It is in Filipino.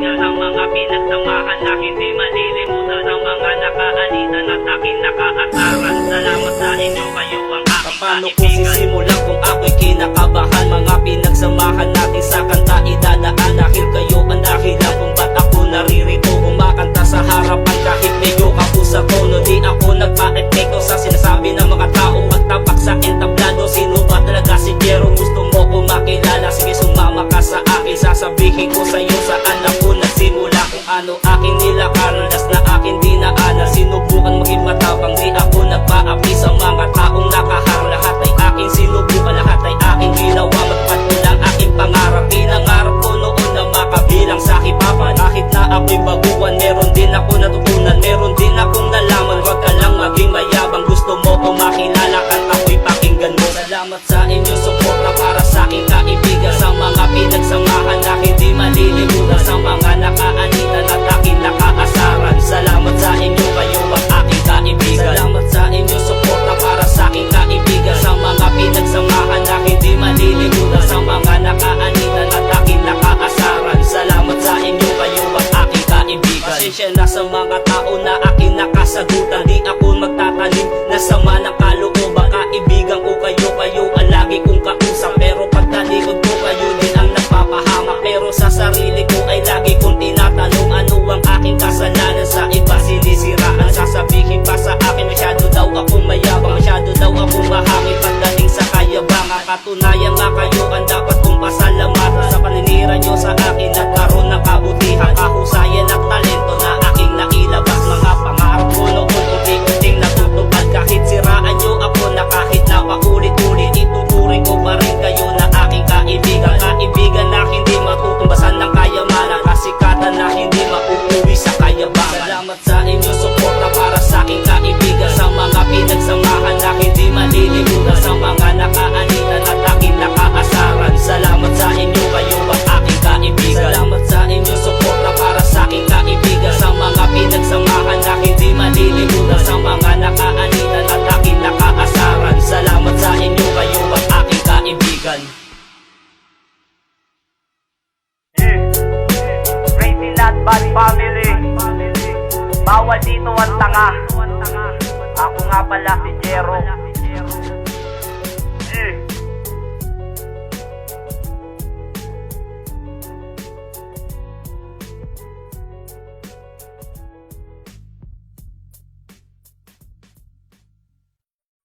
kaibigan, ang mga pinagsamahan na hindi malilimutan, ang mga nakaalitan at aking nakaasaran. Salamat sa inyo, kayo ang aking Paano ko kaibigan. sisimulan kung ako'y kinakabahan? Mga pinagsamahan natin sa kanta idadaan. Dahil kayo ang dahilan kung ba't ako naririto, kumakanta sa harapan kahit medyo ako sa tono. Di ako nagpa-epekto sa sinasabi ng mga tao. Pagtapak sa entablado, sino ba talaga si Jero? Gusto mo ko makilala? Sige, sumama ka sa akin. Sasabihin ko sa'yo saan ako nagsimula, kung ano aking nilakaran, das na aking dinaanan. Sinubukan maging matapang, di ako nagpa-api sa mga taong nakaharang. Lahat ay aking sinubukan, lahat ay aking ginawa. Magpatulang aking pangarap, pinangarap ko noon na makabilang sa hipapan. Kahit na ako'y baguhan, meron din ako natutunan, meron din akong nalaman. Huwag ka lang maging mayabang, gusto mo ko makilala, kantako'y pakinggan mo. Salamat sa inyong suporta para sa aking kaibigan, sa mga pinagsamahan na hindi malilimutan, sa mga nakaalitan at aking nakaasaran. Salamat sa inyo, kayo ang aking kaibigan. Salamat sa inyong suporta para sa aking kaibigan, sa mga pinagsamahan na hindi malilimutan, sa mga nakaalitan at aking nakaasaran. Salamat sa inyo, kayo ang aking kaibigan. Pasensya na sa mga tao na aking nakasagutan, di ako magtatanim na sama ng kalooban. Kaibigan ko kayo, kayo ang lagi kong kausap, pero pagtalikod ko kayo din ang nagpapahamak. Pero sa sarili ko ay lagi kong tinatanong, ano ang aking kasalanan? Sa iba sinisiraan, sasabihin pa sa akin masyado daw akong mayabang, masyado daw akong mahangin pagdating sa kayabangan. Katunayan nga kayo ang dapat kong pasalamatan sa paninira nyo sa akin, nagkaroon ng kabutihan, kahusayan at talento na aking nailabas. Mga pangarap ko noon unti-unting natutupad, kahit siraan nyo ako na kahit na paulit-ulit, ituturing ko pa rin kayo na aking kaibigan. Kaibigan na hindi matutumbasan ng kayamanan, kasikatan na hindi mauuwi sa kayabangan. Salamat sa inyong suporta para sa aking kaibigan, sa mga pinagsamahan na hindi malilimutan, sa mga nakaalitan at aking nakaasaran. Salamat sa inyo, kayo ang aking kaibigan. Salamat sa inyong suporta para sa aking kaibigan, sa mga pinagsamahan na hindi malilimutan, sa mga nakaalitan at aking nakaasaran. Salamat sa inyo, kayo ang aking kaibigan. Crazy Not Bad Family, bawal dito ang tanga. Ako nga pala si Jero.